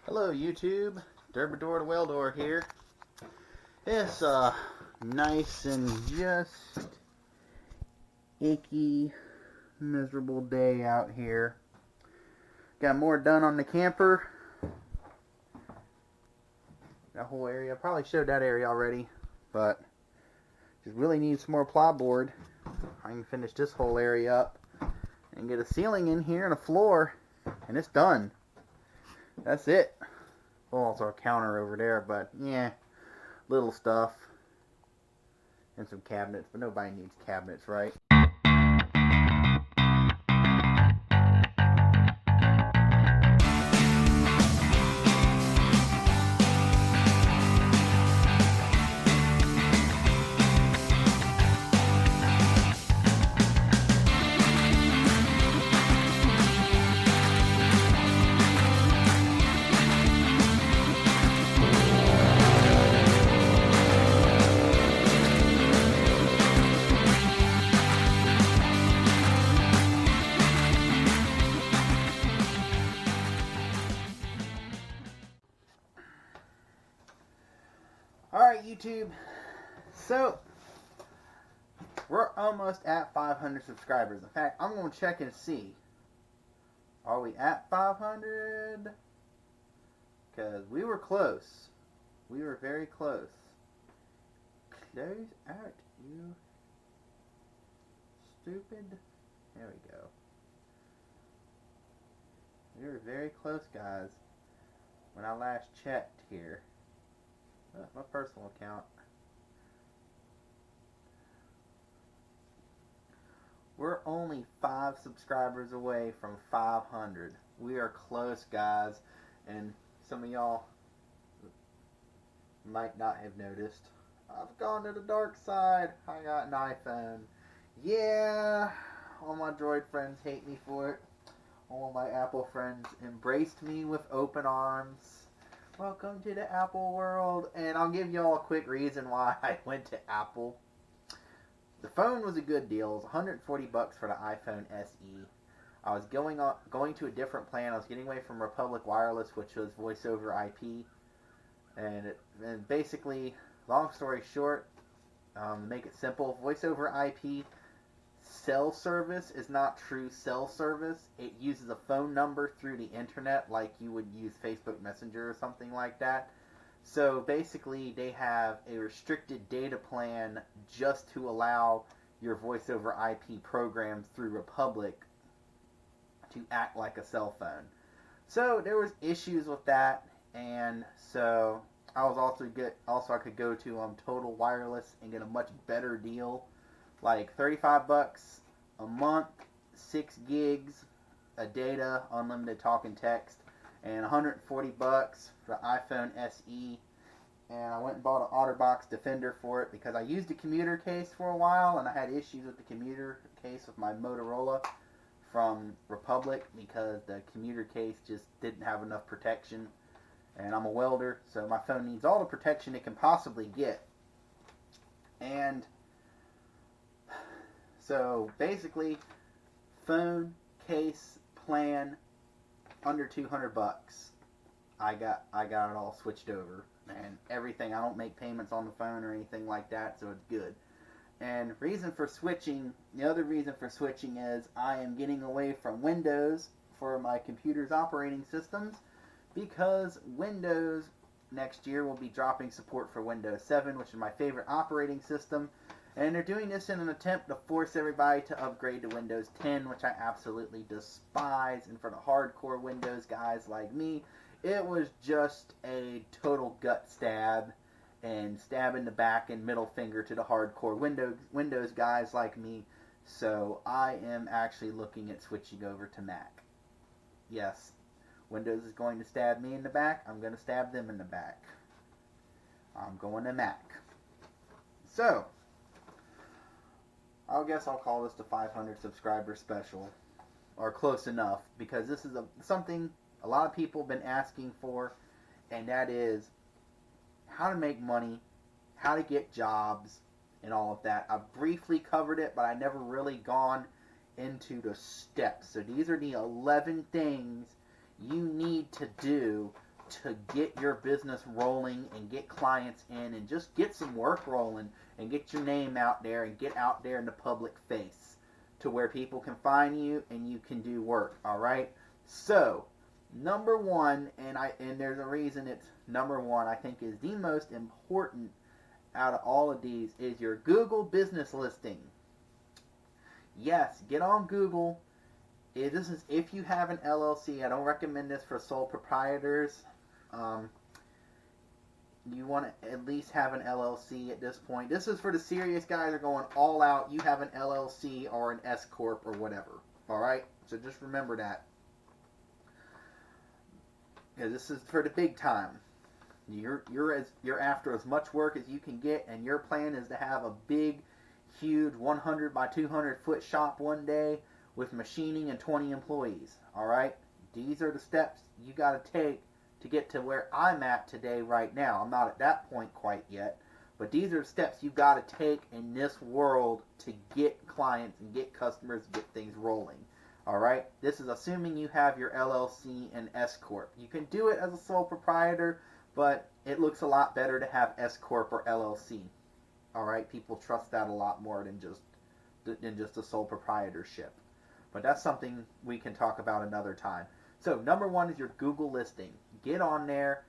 Hello YouTube, Derbador the Weldor here. It's a nice and just icky, miserable day out here. Got more done on the camper. That whole area, probably showed that area already, but just really need some more plyboard. I can finish this whole area up and get a ceiling in here and a floor, and it's done. That's it. Well, also a counter over there, but yeah, little stuff. And some cabinets, but nobody needs cabinets, right? Alright, YouTube, so we're almost at 500 subscribers. In fact, I'm going to check and see. Are we at 500? Because we were close. We were very close. Close out, you stupid. There we go. We were very close, guys, when I last checked here. My personal account. We're only 5 subscribers away from 500. We are close, guys, and some of y'all might not have noticed. I've gone to the dark side. I got an iPhone. Yeah, all my Droid friends hate me for it. All my Apple friends embraced me with open arms. Welcome to the Apple world. And I'll give y'all a quick reason why I went to Apple. The phone was a good deal. It was 140 bucks for the iPhone SE. I was going to a different plan. I was getting away from Republic Wireless, which was voice over IP. And basically, long story short, to make it simple, voice over IP cell service is not true cell service. It uses a phone number through the internet like you would use Facebook Messenger or something like that. So basically they have a restricted data plan just to allow your voice over IP programs through Republic to act like a cell phone. So there was issues with that, and so I was also I could go to Total Wireless and get a much better deal. Like 35 bucks a month, 6 gigs of data, unlimited talk and text, and 140 bucks for the iPhone SE. And I went and bought an OtterBox Defender for it because I used a commuter case for a while, and I had issues with the commuter case with my Motorola from Republic because the commuter case just didn't have enough protection. And I'm a welder, so my phone needs all the protection it can possibly get. And so basically, phone, case, plan, under 200 bucks. I got it all switched over, and everything. I don't make payments on the phone or anything like that, so it's good. And reason for switching, the other reason for switching is I am getting away from Windows for my computer's operating systems because Windows next year will be dropping support for Windows 7, which is my favorite operating system. And they're doing this in an attempt to force everybody to upgrade to Windows 10, which I absolutely despise. And for the hardcore Windows guys like me, it was just a total gut stab and stab in the back and middle finger to the hardcore Windows guys like me. So I am actually looking at switching over to Mac. Yes, Windows is going to stab me in the back. I'm going to stab them in the back. I'm going to Mac. So I guess I'll call this the 500 subscriber special, or close enough, because this is something a lot of people have been asking for, and that is how to make money, how to get jobs, and all of that. I've briefly covered it, but I never really gone into the steps. So these are the 11 things you need to do to get your business rolling and get clients in and just get some work rolling and get your name out there and get out there in the public face to where people can find you and you can do work. All right. So number one, and there's a reason it's number one, I think is the most important out of all of these, is your Google business listing. Yes, get on Google. This is if you have an LLC. I don't recommend this for sole proprietors. You want to at least have an LLC at this point. This is for the serious guys that are going all out. You have an LLC or an S Corp or whatever. All right? So just remember that. Because this is for the big time. You're after as much work as you can get, and your plan is to have a big, huge 100 by 200 foot shop one day with machining and 20 employees. All right? These are the steps you got to take to get to where I'm at today right now. I'm not at that point quite yet, but these are steps you got to take in this world to get clients and get customers, get things rolling. All right? This is assuming you have your LLC and S Corp. You can do it as a sole proprietor, but it looks a lot better to have S Corp or LLC. All right? People trust that a lot more than just a sole proprietorship. But that's something we can talk about another time. So number one is your Google listing. Get on there,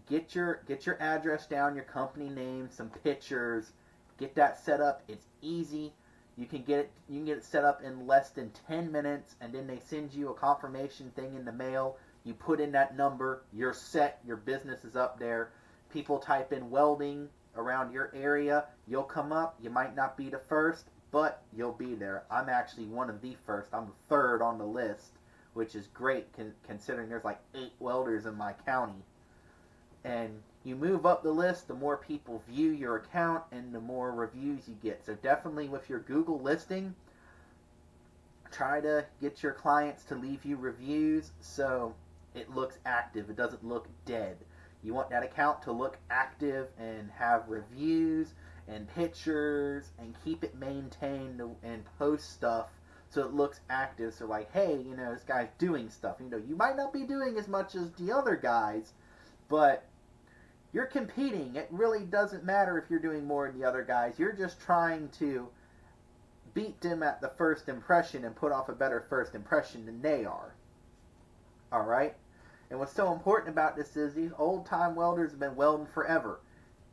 get your address down, your company name, some pictures, get that set up. It's easy. You can get it set up in less than 10 minutes, and then they send you a confirmation thing in the mail. You put in that number, you're set, your business is up there. People type in welding around your area, you'll come up. You might not be the first, but you'll be there. I'm actually one of the first. I'm the third on the list, which is great considering there's like 8 welders in my county. And you move up the list, the more people view your account and the more reviews you get. So definitely with your Google listing, try to get your clients to leave you reviews so it looks active. It doesn't look dead. You want that account to look active and have reviews and pictures and keep it maintained and post stuff so it looks active. So like, hey, this guy's doing stuff. You might not be doing as much as the other guys, but you're competing. It really doesn't matter if you're doing more than the other guys. You're just trying to beat them at the first impression and put off a better first impression than they are. All right? And what's so important about this is these old-time welders have been welding forever.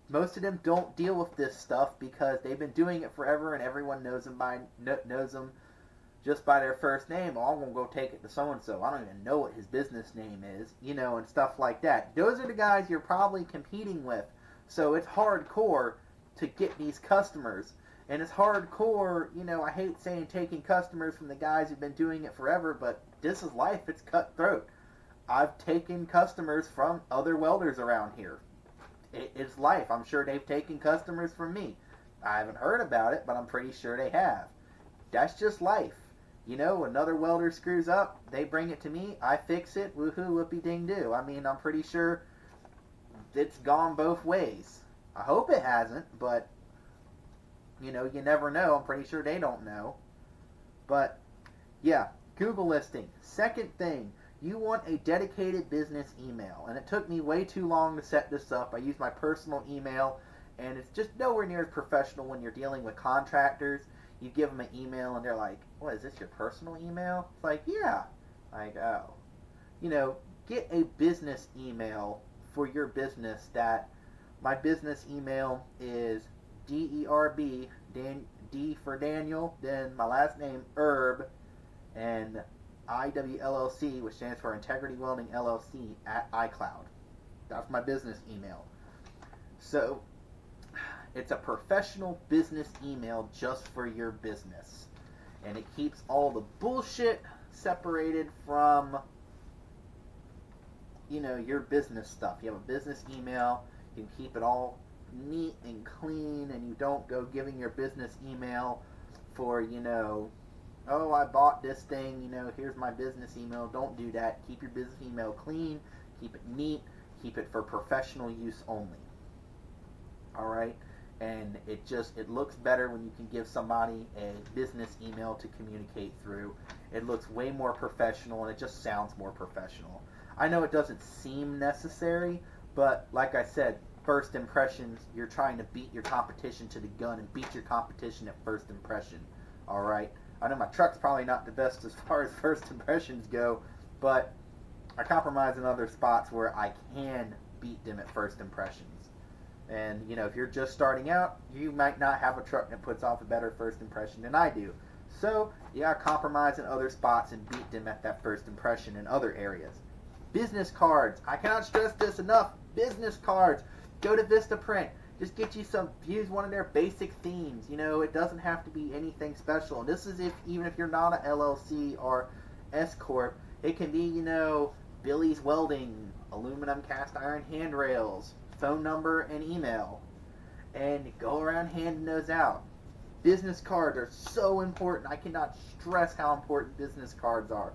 Most of them don't deal with this stuff because they've been doing it forever and everyone knows them just by their first name. Oh, I'm going to go take it to so-and-so. I don't even know what his business name is, and stuff like that. Those are the guys you're probably competing with. So it's hardcore to get these customers. And it's hardcore, I hate saying taking customers from the guys who've been doing it forever, but this is life. It's cutthroat. I've taken customers from other welders around here. It's life. I'm sure they've taken customers from me. I haven't heard about it, but I'm pretty sure they have. That's just life. Another welder screws up, they bring it to me, I fix it, woohoo, whoopie-ding-doo. I mean, I'm pretty sure it's gone both ways. I hope it hasn't, but, you never know. I'm pretty sure they don't know. But, yeah, Google listing. Second thing, you want a dedicated business email. And it took me way too long to set this up. I used my personal email, and it's just nowhere near as professional when you're dealing with contractors. You give them an email, and they're like, what, is this your personal email? It's like, yeah. Like, oh. Get a business email for your business. That my business email is DERB, D for Daniel, then my last name, Herb, and IWLLC, which stands for Integrity Welding LLC, at iCloud. That's my business email. So it's a professional business email just for your business. And it keeps all the bullshit separated from, your business stuff. You have a business email, you can keep it all neat and clean, and you don't go giving your business email for, oh, I bought this thing, here's my business email. Don't do that. Keep your business email clean, keep it neat, keep it for professional use only. All right? And it looks better when you can give somebody a business email to communicate through. It looks way more professional, and it just sounds more professional. I know it doesn't seem necessary, but like I said, first impressions, you're trying to beat your competition to the gun and beat your competition at first impression. Alright? I know my truck's probably not the best as far as first impressions go, but I compromise in other spots where I can beat them at first impressions. And, you know, if you're just starting out, you might not have a truck that puts off a better first impression than I do. So, you gotta compromise in other spots and beat them at that first impression in other areas. Business cards. I cannot stress this enough. Business cards. Go to Vistaprint. Just get you some, use one of their basic themes. You know, it doesn't have to be anything special. And this is even if you're not a LLC or S Corp. It can be, you know, Billy's Welding, aluminum cast iron handrails, phone number and email. And go around handing those out. Business cards are so important. I cannot stress how important business cards are.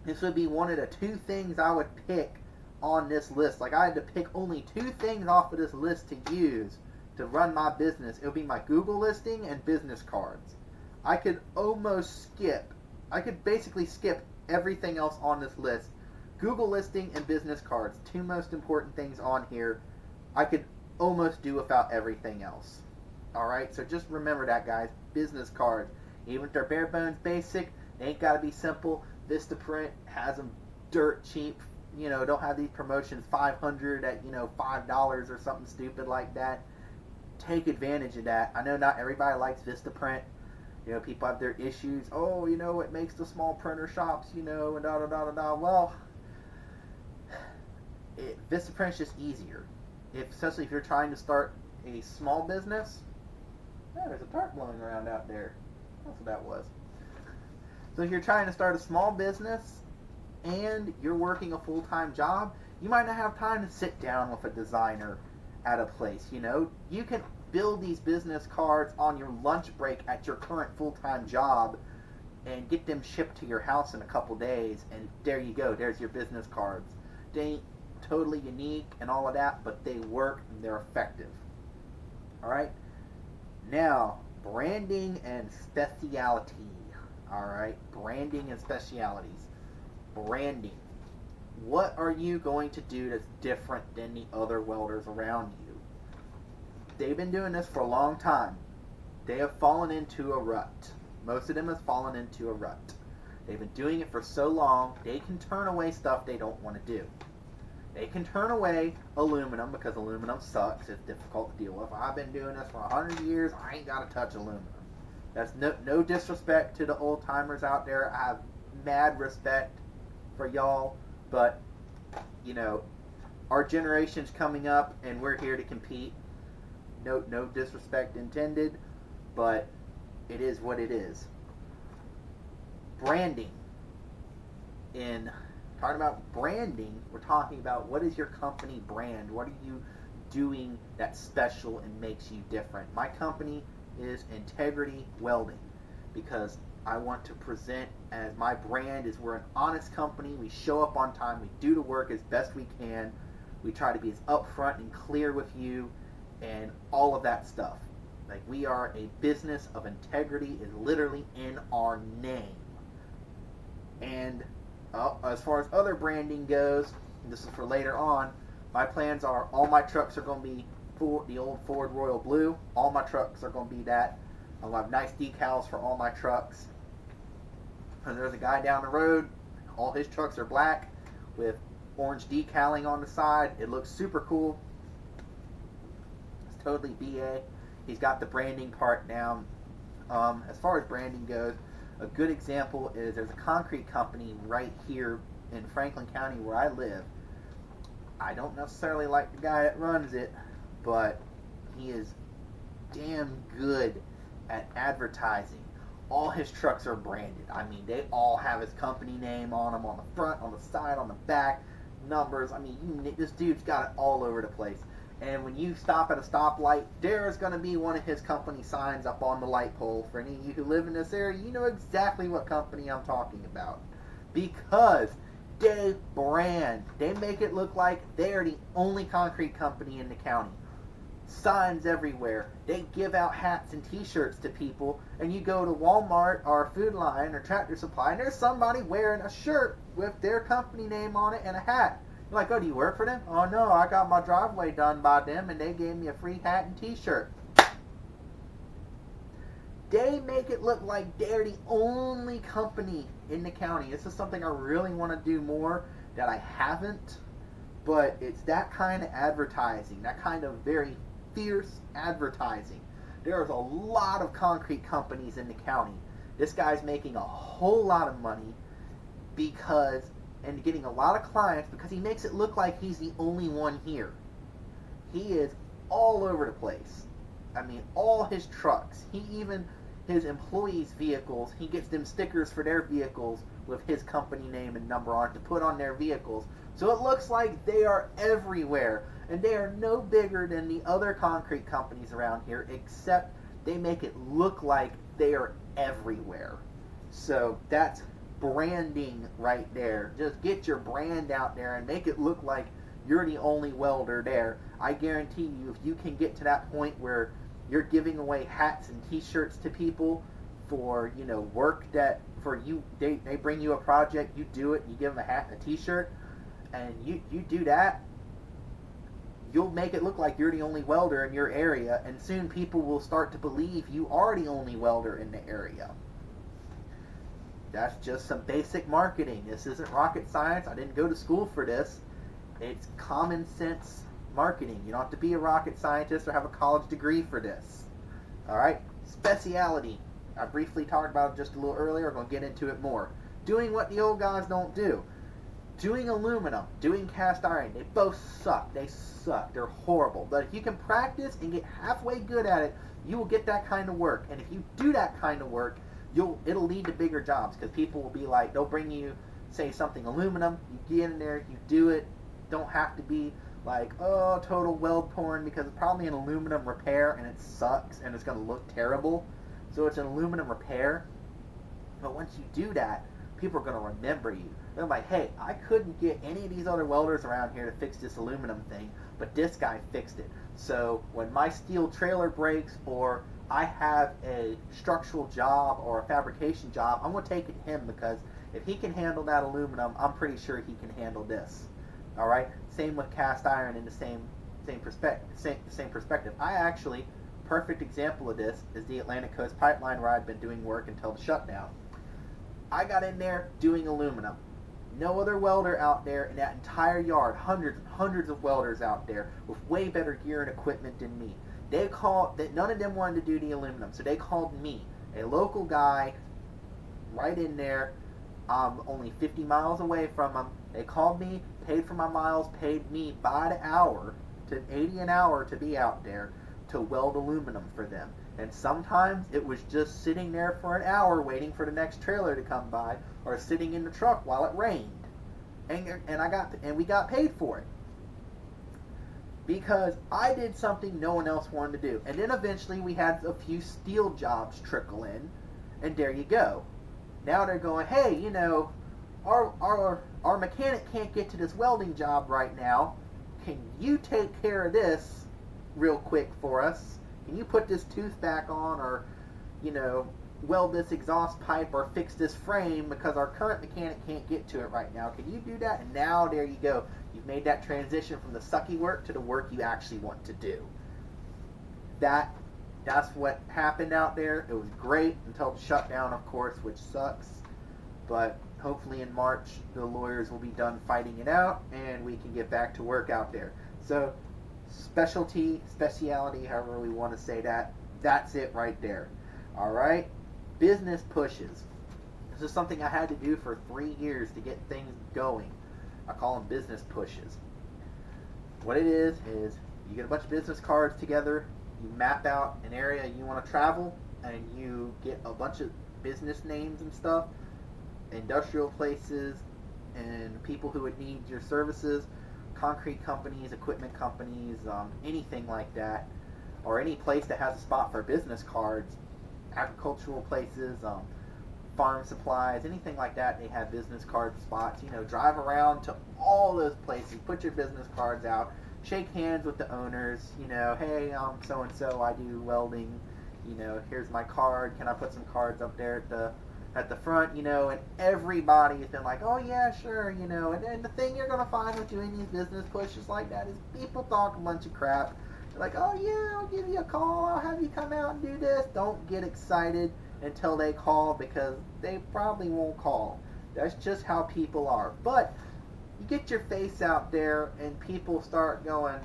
This would be one of the 2 things I would pick on this list. Like, I had to pick only 2 things off of this list to use to run my business. It would be my Google listing and business cards. I could basically skip everything else on this list. Google listing and business cards, 2 most important things on here. I could almost do without everything else. Alright, so just remember that, guys. Business cards. Even if they're bare bones basic, they ain't got to be simple. Vistaprint has them dirt cheap. You know, don't have these promotions 500 at, you know, $5 or something stupid like that. Take advantage of that. I know not everybody likes Vistaprint. You know, people have their issues. Oh, you know, it makes the small printer shops, you know, and da da da da da. Well, Vistaprint's just easier. Especially if you're trying to start a small business. Oh, there's a dart blowing around out there. That's what that was. So if you're trying to start a small business and you're working a full-time job, you might not have time to sit down with a designer at a place, you know. You can build these business cards on your lunch break at your current full-time job and get them shipped to your house in a couple days, and there you go. There's your business cards. They ain't totally unique and all of that, but they work and they're effective. Alright? Now, branding and specialty. Alright? Branding and specialities. Branding. What are you going to do that's different than the other welders around you? They've been doing this for a long time. They have fallen into a rut. Most of them have fallen into a rut. They've been doing it for so long, they can turn away stuff they don't want to do. They can turn away aluminum because aluminum sucks. It's difficult to deal with. I've been doing this for 100 years. I ain't got to touch aluminum. That's no disrespect to the old timers out there. I have mad respect for y'all, but you know, our generation's coming up and we're here to compete. No disrespect intended, but it is what it is. Branding. In talking about branding, we're talking about what is your company brand? What are you doing that's special and makes you different? My company is Integrity Welding because I want to present as my brand is we're an honest company. We show up on time. We do the work as best we can. We try to be as upfront and clear with you and all of that stuff. Like, we are a business of integrity is literally in our name. And as far as other branding goes, this is for later on, my plans are all my trucks are going to be the old Ford Royal Blue. All my trucks are going to be that. I'll have nice decals for all my trucks. And there's a guy down the road, all his trucks are black with orange decaling on the side. It looks super cool. It's totally BA. He's got the branding part down. As far as branding goes, a good example is there's a concrete company right here in Franklin County where I live. I don't necessarily like the guy that runs it, but he is damn good at advertising. All his trucks are branded. I mean, they all have his company name on them, on the front, on the side, on the back, numbers. I mean, this dude's got it all over the place. And when you stop at a stoplight, there's going to be one of his company signs up on the light pole. For any of you who live in this area, you know exactly what company I'm talking about. Because they brand. They make it look like they're the only concrete company in the county. signs everywhere. They give out hats and t-shirts to people, and you go to Walmart or Food Line or Tractor Supply, and there's somebody wearing a shirt with their company name on it and a hat. You're like, oh, do you work for them? Oh, no, I got my driveway done by them, and they gave me a free hat and t-shirt. They make it look like they're the only company in the county. This is something I really want to do more that I haven't, but it's that kind of advertising, that kind of very fierce advertising. There's a lot of concrete companies in the county. This guy's making a whole lot of money because, and getting a lot of clients because he makes it look like he's the only one here. He is all over the place. I mean, all his trucks, his employees' vehicles, he gets them stickers for their vehicles with his company name and number on it to put on their vehicles. So it looks like they are everywhere. And they are no bigger than the other concrete companies around here, except they make it look like they are everywhere. So that's branding right there. Just get your brand out there and make it look like you're the only welder there. I guarantee you, if you can get to that point where you're giving away hats and t-shirts to people for, work that for you, they bring you a project, you do it, you give them a hat and a t-shirt, and you do that, you'll make it look like you're the only welder in your area, and soon people will start to believe you are the only welder in the area. That's just some basic marketing. This isn't rocket science. I didn't go to school for this. It's common sense marketing. You don't have to be a rocket scientist or have a college degree for this. Alright? Speciality. I briefly talked about it just a little earlier. I'm going to get into it more. Doing what the old guys don't do. Doing aluminum, doing cast iron, they both suck. They suck. They're horrible. But if you can practice and get halfway good at it, you will get that kind of work. And if you do that kind of work, it'll lead to bigger jobs, because people will be like, they'll bring you, say, something aluminum, you get in there, you do it. Don't have to be like, oh, total weld porn, because it's probably an aluminum repair and it sucks and it's going to look terrible. So it's an aluminum repair. But once you do that, people are going to remember you. They're like, hey, I couldn't get any of these other welders around here to fix this aluminum thing, but this guy fixed it. So when my steel trailer breaks, or I have a structural job or a fabrication job, I'm going to take it to him, because if he can handle that aluminum, I'm pretty sure he can handle this. All right? Same with cast iron in the same perspective. I actually, perfect example of this is the Atlantic Coast Pipeline, where I've been doing work until the shutdown. I got in there doing aluminum. No other welder out there in that entire yard, hundreds and hundreds of welders out there with way better gear and equipment than me. None of them wanted to do the aluminum, so they called me, a local guy, right in there. Only 50 miles away from them. They called me, paid for my miles, paid me by the hour, to $80 an hour to be out there to weld aluminum for them. And sometimes it was just sitting there for an hour waiting for the next trailer to come by, or sitting in the truck while it rained. And we got paid for it. Because I did something no one else wanted to do. And then eventually we had a few steel jobs trickle in, and there you go. Now they're going, hey, our mechanic can't get to this welding job right now. Can you take care of this real quick for us? Can you put this tooth back on, or, weld this exhaust pipe, or fix this frame, because our current mechanic can't get to it right now? Can you do that? And now there you go. You've made that transition from the sucky work to the work you actually want to do. That's what happened out there. It was great until the shutdown, of course, which sucks. But hopefully in March, the lawyers will be done fighting it out, and we can get back to work out there. So, speciality, however we want to say that, that's it right there. Alright? Business pushes. This is something I had to do for 3 years to get things going. I call them business pushes. What it is you get a bunch of business cards together, you map out an area you want to travel, and you get a bunch of business names and stuff, industrial places, and people who would need your services, concrete companies, equipment companies, anything like that, or any place that has a spot for business cards, agricultural places, farm supplies, anything like that, they have business card spots. Drive around to all those places, put your business cards out, shake hands with the owners, you know, hey, I'm so-and-so, I do welding, you know, here's my card, can I put some cards up there at the front, you know, and everybody has been like, oh yeah, sure, you know, and the thing you're going to find with doing these business pushes like that is people talk a bunch of crap. They're like, oh yeah, I'll give you a call, I'll have you come out and do this. Don't get excited until they call, because they probably won't call. That's just how people are. But you get your face out there and people start going,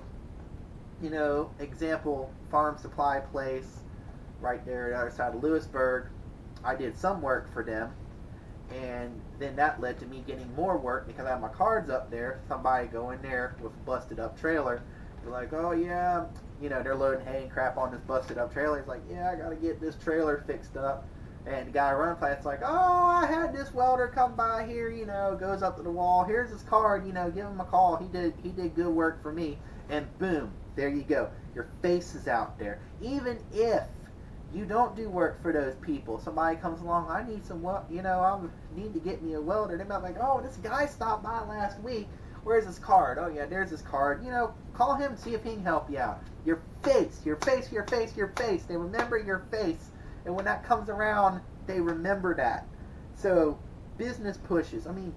you know, example, farm supply place right there on the other side of Lewisburg. I did some work for them, and then that led to me getting more work because I have my cards up there. Somebody go in there with a busted up trailer. They're like, oh yeah, you know, they're loading hay and crap on this busted up trailer. He's like, yeah, I gotta get this trailer fixed up. And the guy running plant's like, oh, I had this welder come by here, you know, goes up to the wall. Here's his card, you know, give him a call. He did good work for me. And boom, there you go. Your face is out there. Even if you don't do work for those people, somebody comes along, I need some, you know, I need to get me a welder. They're not like, oh, this guy stopped by last week. Where's his card? Oh yeah, there's his card. You know, call him, see if he can help you out. Your face, your face, your face, your face. They remember your face. And when that comes around, they remember that. So, business pushes. I mean,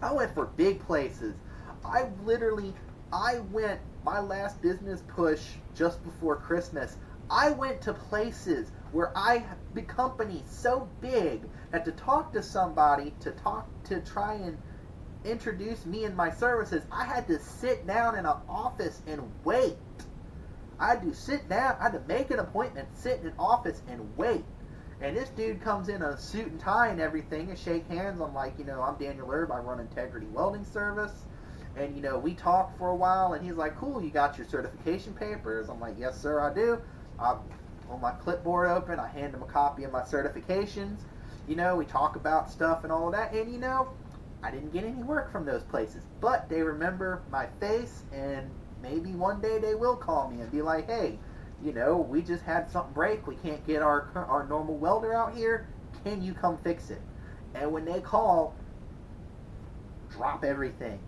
I went for big places. I went, my last business push just before Christmas, I went to places where the company so big that to talk to somebody, to try and introduce me and my services, I had to sit down in an office and wait. I had to sit down, I had to make an appointment, sit in an office and wait. And this dude comes in a suit and tie and everything and shake hands. I'm like, you know, I'm Daniel Erb, I run Integrity Welding Service. And, you know, we talked for a while and he's like, cool, you got your certification papers? I'm like, yes, sir, I do. On my clipboard open, I hand him a copy of my certifications. You know, we talk about stuff and all of that. And, you know, I didn't get any work from those places. But they remember my face, and maybe one day they will call me and be like, hey, you know, we just had something break. We can't get our normal welder out here. Can you come fix it? And when they call, drop everything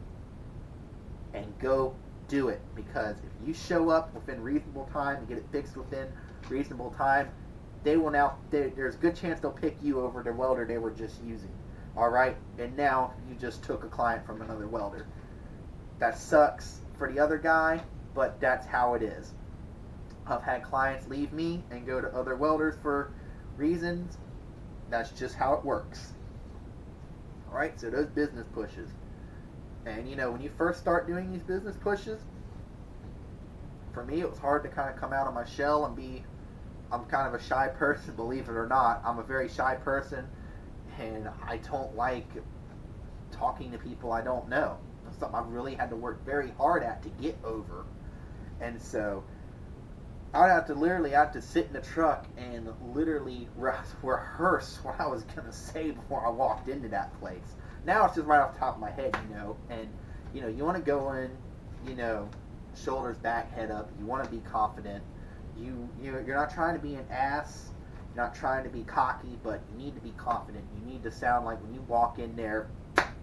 and go do it. Because if you show up within reasonable time and get it fixed within reasonable time, there's a good chance they'll pick you over the welder they were just using. All right? And now you just took a client from another welder. That sucks for the other guy, but that's how it is. I've had clients leave me and go to other welders for reasons. That's just how it works. All right? So those business pushes. And, you know, when you first start doing these business pushes, for me, it was hard to kind of come out of my shell and I'm kind of a shy person, believe it or not. I'm a very shy person, and I don't like talking to people I don't know. That's something I've really had to work very hard at to get over. And so I'd have to sit in the truck and literally rehearse what I was going to say before I walked into that place. Now it's just right off the top of my head, you know. And, you know, you want to go in, you know, shoulders back, head up. You want to be confident. You're not trying to be an ass. You're not trying to be cocky, but you need to be confident. You need to sound like when you walk in there,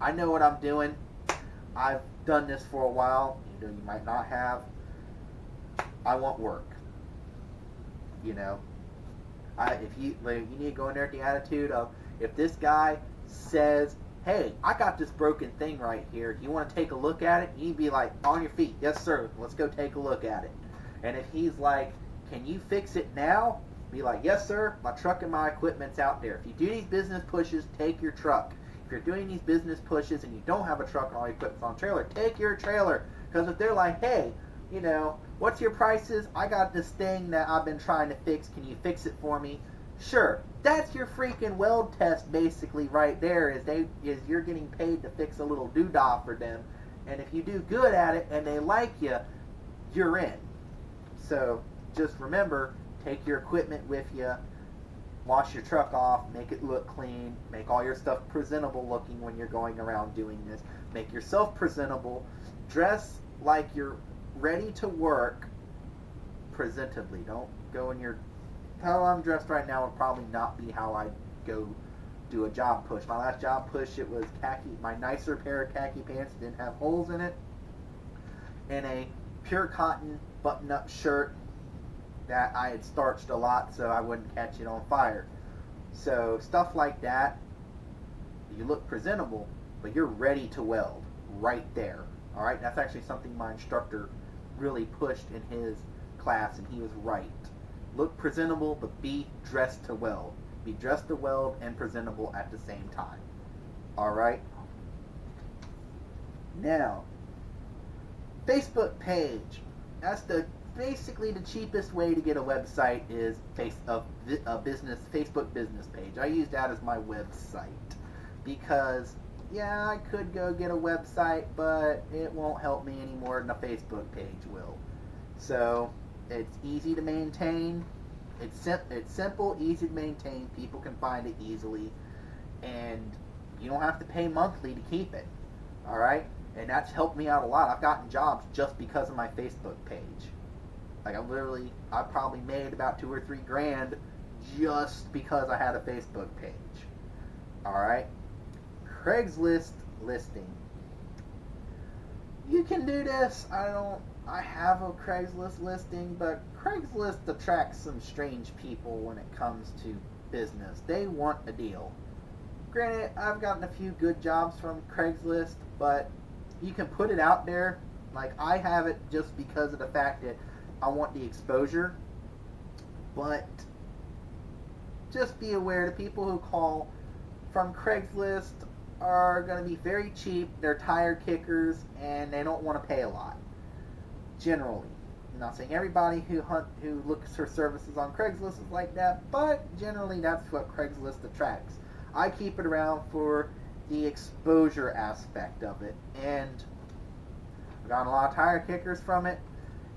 I know what I'm doing. I've done this for a while. You know, you might not have. I want work. You know, you need to go in there with the attitude of, if this guy says, hey, I got this broken thing right here, you want to take a look at it? You need to be like, on your feet, yes sir, let's go take a look at it. And if he's like, can you fix it now? Be like, yes sir, my truck and my equipment's out there. If you do these business pushes, take your truck. If you're doing these business pushes and you don't have a truck and all your equipment's on a trailer, take your trailer. Because if they're like, hey, you know, what's your prices? I got this thing that I've been trying to fix. Can you fix it for me? Sure. That's your freaking weld test basically right there, is you're getting paid to fix a little doodah for them. And if you do good at it and they like you, you're in. So just remember, take your equipment with you, wash your truck off, make it look clean, make all your stuff presentable looking when you're going around doing this. Make yourself presentable. Dress like you're ready to work presentably. Don't go in your... How I'm dressed right now would probably not be how I go do a job push. My last job push, it was khaki, my nicer pair of khaki pants didn't have holes in it. in a pure cotton button-up shirt that I had starched a lot so I wouldn't catch it on fire. So stuff like that, you look presentable, but you're ready to weld right there. All right, that's actually something my instructor really pushed in his class, and he was right. Look presentable, but be dressed to weld. Be dressed to weld and presentable at the same time. All right. Now, Facebook page. That's basically the cheapest way to get a website is a business Facebook business page. I use that as my website because yeah, I could go get a website, but it won't help me any more than a Facebook page will. So it's easy to maintain. It's simple, easy to maintain. People can find it easily, and you don't have to pay monthly to keep it. All right, and that's helped me out a lot. I've gotten jobs just because of my Facebook page. Like I probably made about $2 or $3 grand just because I had a Facebook page. All right, Craigslist listing. You can do this. I have a Craigslist listing, but Craigslist attracts some strange people when it comes to business. They want a deal. Granted, I've gotten a few good jobs from Craigslist, but you can put it out there. Like, I have it just because of the fact that I want the exposure. But just be aware, the people who call from Craigslist are going to be very cheap. They're tire kickers, and they don't want to pay a lot. Generally. I'm not saying everybody who looks for services on Craigslist is like that, but generally that's what Craigslist attracts. I keep it around for the exposure aspect of it, and I've gotten a lot of tire kickers from it,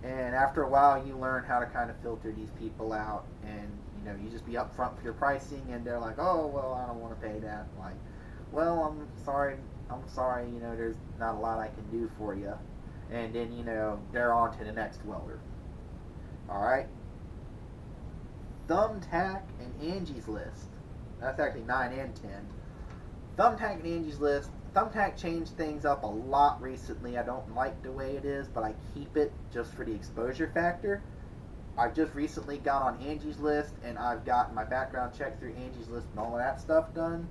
and after a while you learn how to kind of filter these people out, and you just be upfront with your pricing, and they're like, oh, well, I don't want to pay that. Like, well, I'm sorry, there's not a lot I can do for you. And then, they're on to the next welder. Alright? Thumbtack and Angie's List. That's actually 9 and 10. Thumbtack and Angie's List. Thumbtack changed things up a lot recently. I don't like the way it is, but I keep it just for the exposure factor. I've just recently got on Angie's List, and I've gotten my background check through Angie's List and all of that stuff done.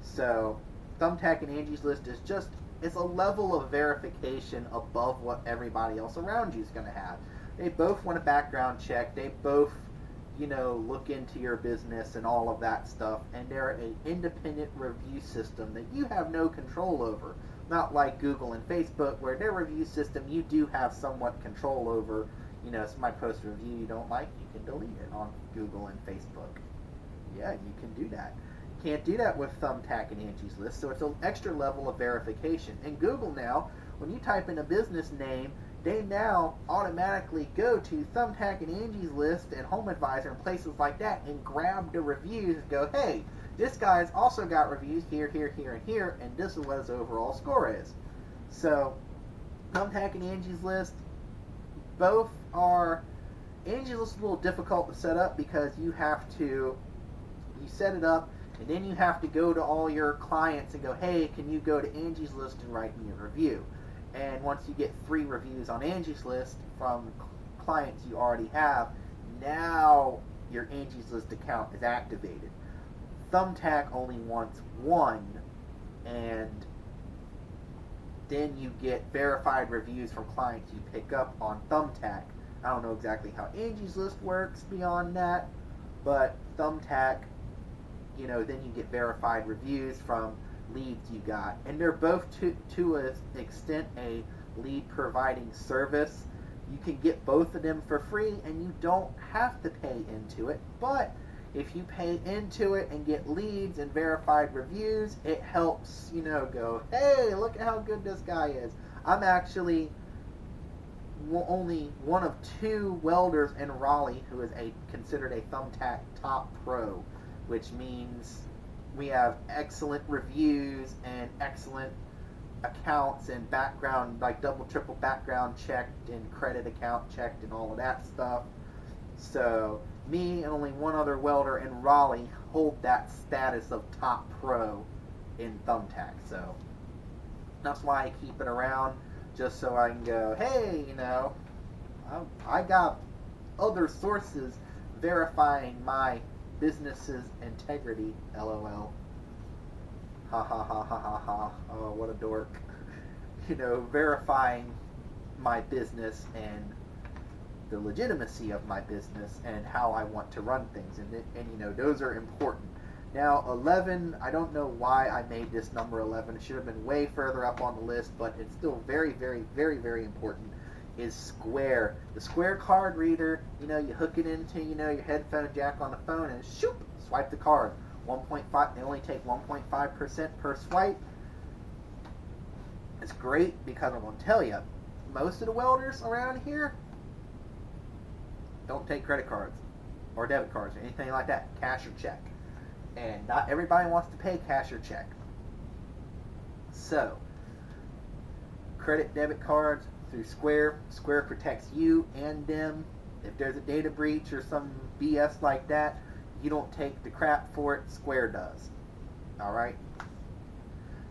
So, Thumbtack and Angie's List is just, it's a level of verification above what everybody else around you is going to have. They both want a background check. They both, look into your business and all of that stuff. And they're an independent review system that you have no control over. Not like Google and Facebook, where their review system you do have somewhat control over. Somebody posts a review you don't like, you can delete it on Google and Facebook. Yeah, you can do that. Can't do that with Thumbtack and Angie's List, so it's an extra level of verification. And Google now, when you type in a business name, they now automatically go to Thumbtack and Angie's List and Home Advisor and places like that and grab the reviews and go, hey, this guy's also got reviews here, here, here, and here, and this is what his overall score is. So, Thumbtack and Angie's List, both are... Angie's List is a little difficult to set up because you set it up, and then you have to go to all your clients and go, hey, can you go to Angie's List and write me a review? And once you get 3 reviews on Angie's List from clients you already have, now your Angie's List account is activated. Thumbtack only wants 1, and then you get verified reviews from clients you pick up on Thumbtack. I don't know exactly how Angie's List works beyond that, but Thumbtack, then you get verified reviews from leads you got. And they're both, to an extent, a lead providing service. You can get both of them for free, and you don't have to pay into it. But if you pay into it and get leads and verified reviews, it helps, go, hey, look at how good this guy is. I'm actually only one of 2 welders in Raleigh who is considered a Thumbtack top pro, which means we have excellent reviews and excellent accounts and background, like double, triple background checked and credit account checked and all of that stuff. So me and only one other welder in Raleigh hold that status of top pro in Thumbtack. So that's why I keep it around, just so I can go, hey, you know, I got other sources verifying my business's integrity, LOL. Ha ha ha ha ha ha. Oh, what a dork. You know, verifying my business and the legitimacy of my business and how I want to run things. And you know, those are important. Now, 11, I don't know why I made this number 11. It should have been way further up on the list, but it's still very, very, very, very important, is Square. The Square card reader, you know, you hook it into, you know, your headphone jack on the phone and shoop, swipe the card. 1.5, they only take 1.5% per swipe. It's great because I'm going to tell you, most of the welders around here don't take credit cards or debit cards or anything like that, cash or check. And not everybody wants to pay cash or check. So, credit, debit cards through Square. Square protects you and them. If there's a data breach or some BS like that, you don't take the crap for it. Square does. Alright?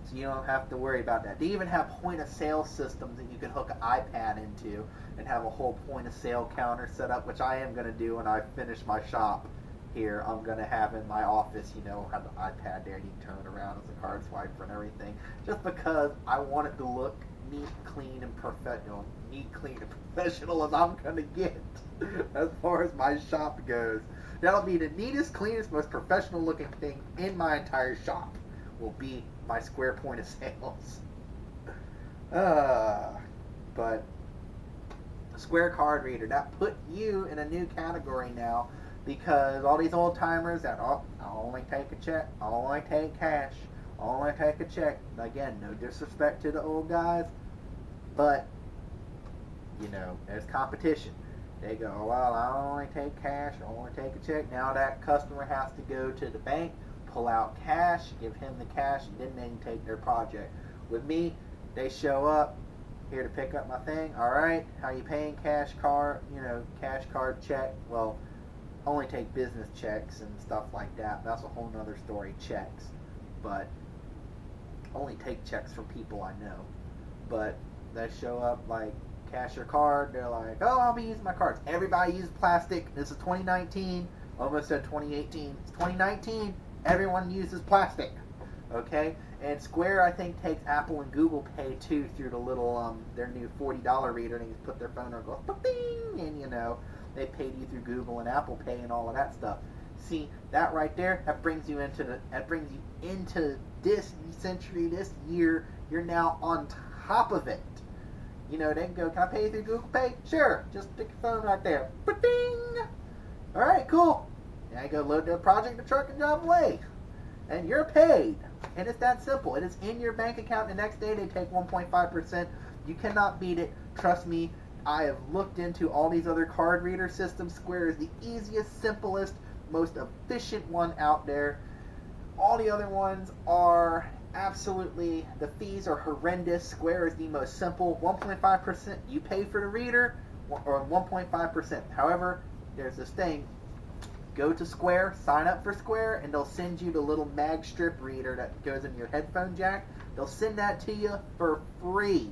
So you don't have to worry about that. They even have point-of-sale systems that you can hook an iPad into and have a whole point-of-sale counter set up, which I am going to do when I finish my shop here. I'm going to have in my office, you know, have the iPad there and you can turn it around as a card swiper and everything. Just because I want it to look neat, clean, and professional. Neat, clean, and professional as I'm going to get as far as my shop goes. That'll be the neatest, cleanest, most professional looking thing in my entire shop. Will be my Square point of sales. But Square card reader, that put you in a new category now, because all these old timers that, oh, I'll only take a check, I'll only take cash, I'll only take a check. Again, no disrespect to the old guys, but you know, there's competition. They go, well, I'll only take cash, I'll only take a check. Now that customer has to go to the bank, pull out cash, give him the cash, and then they can take their project. With me, they show up, here to pick up my thing. Alright, how you paying? Cash card, you know, cash card, check. Well, only take business checks and stuff like that. That's a whole nother story, checks. But only take checks from people I know. But they show up like cash or card, they're like, oh, I'll be using my cards. Everybody uses plastic. This is 2019. Almost said 2018. It's 2019. Everyone uses plastic. Okay? And Square, I think, takes Apple and Google Pay too through the little, their new $40 reader, and you can put their phone on and go, bing, and you know, they paid you through Google and Apple Pay and all of that stuff. See, that right there, that brings you into this century, this year. You're now on top of it. You know, they can go, can I pay you through Google Pay? Sure. Just stick your phone right there. Ba-ding! Alright, cool. Now you go load the project, the truck, and drive away. And you're paid. And it's that simple. It is in your bank account. The next day they take 1.5%. You cannot beat it. Trust me, I have looked into all these other card reader systems. Square is the easiest, simplest, most efficient one out there. All the other ones are absolutely, the fees are horrendous. Square is the most simple. 1.5%. You pay for the reader, or 1.5%. However, there's this thing. Go to Square, sign up for Square, and they'll send you the little mag strip reader that goes in your headphone jack. They'll send that to you for free.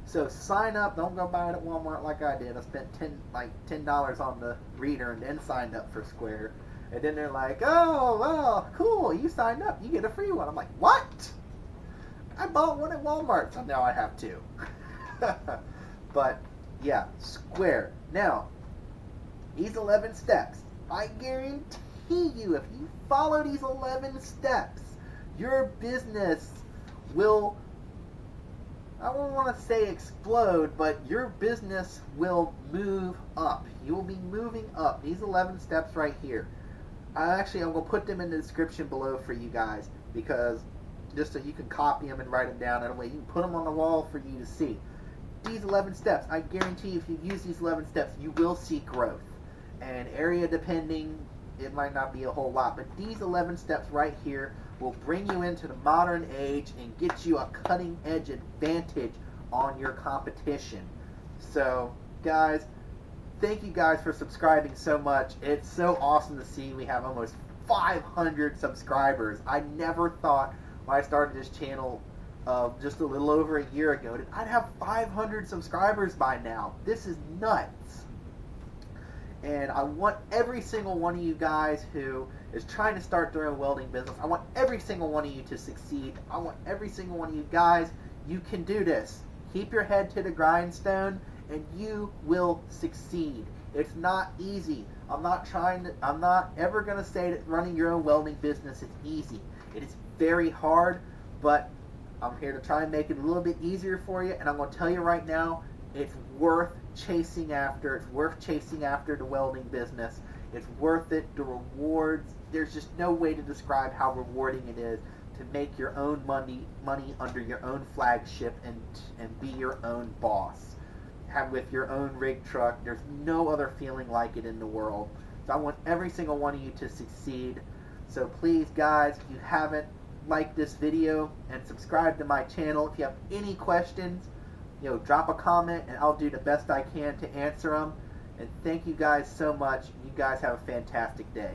So sign up. Don't go buy it at Walmart like I did. I spent $10 on the reader and then signed up for Square. And then they're like, oh, well, cool, you signed up. You get a free one. I'm like, what? I bought one at Walmart, so now I have two. But, yeah, Square. Now, these 11 steps. I guarantee you, if you follow these 11 steps, your business will, I don't want to say explode, but your business will move up. You will be moving up. These 11 steps right here. I'm going to put them in the description below for you guys, because just so you can copy them and write them down. That way you can put them on the wall for you to see. These 11 steps, I guarantee if you use these 11 steps, you will see growth. And area depending, it might not be a whole lot, but these 11 steps right here will bring you into the modern age and get you a cutting edge advantage on your competition. So guys, thank you guys for subscribing so much. It's so awesome to see we have almost 500 subscribers. I never thought when I started this channel just a little over a year ago, I'd have 500 subscribers by now. This is nuts. And I want every single one of you guys who is trying to start their own welding business, I want every single one of you to succeed. I want every single one of you guys, you can do this. Keep your head to the grindstone and you will succeed. It's not easy. I'm not ever going to say that running your own welding business is easy. It is very hard, but I'm here to try and make it a little bit easier for you, and I'm going to tell you right now, it's worth chasing after. It's worth chasing after the welding business. It's worth it. The rewards, there's just no way to describe how rewarding it is to make your own money under your own flagship and be your own boss. With your own rig truck. There's no other feeling like it in the world. So I want every single one of you to succeed. So please, guys, if you haven't, like this video and subscribe to my channel. If you have any questions, drop a comment and I'll do the best I can to answer them. And thank you guys so much. You guys have a fantastic day.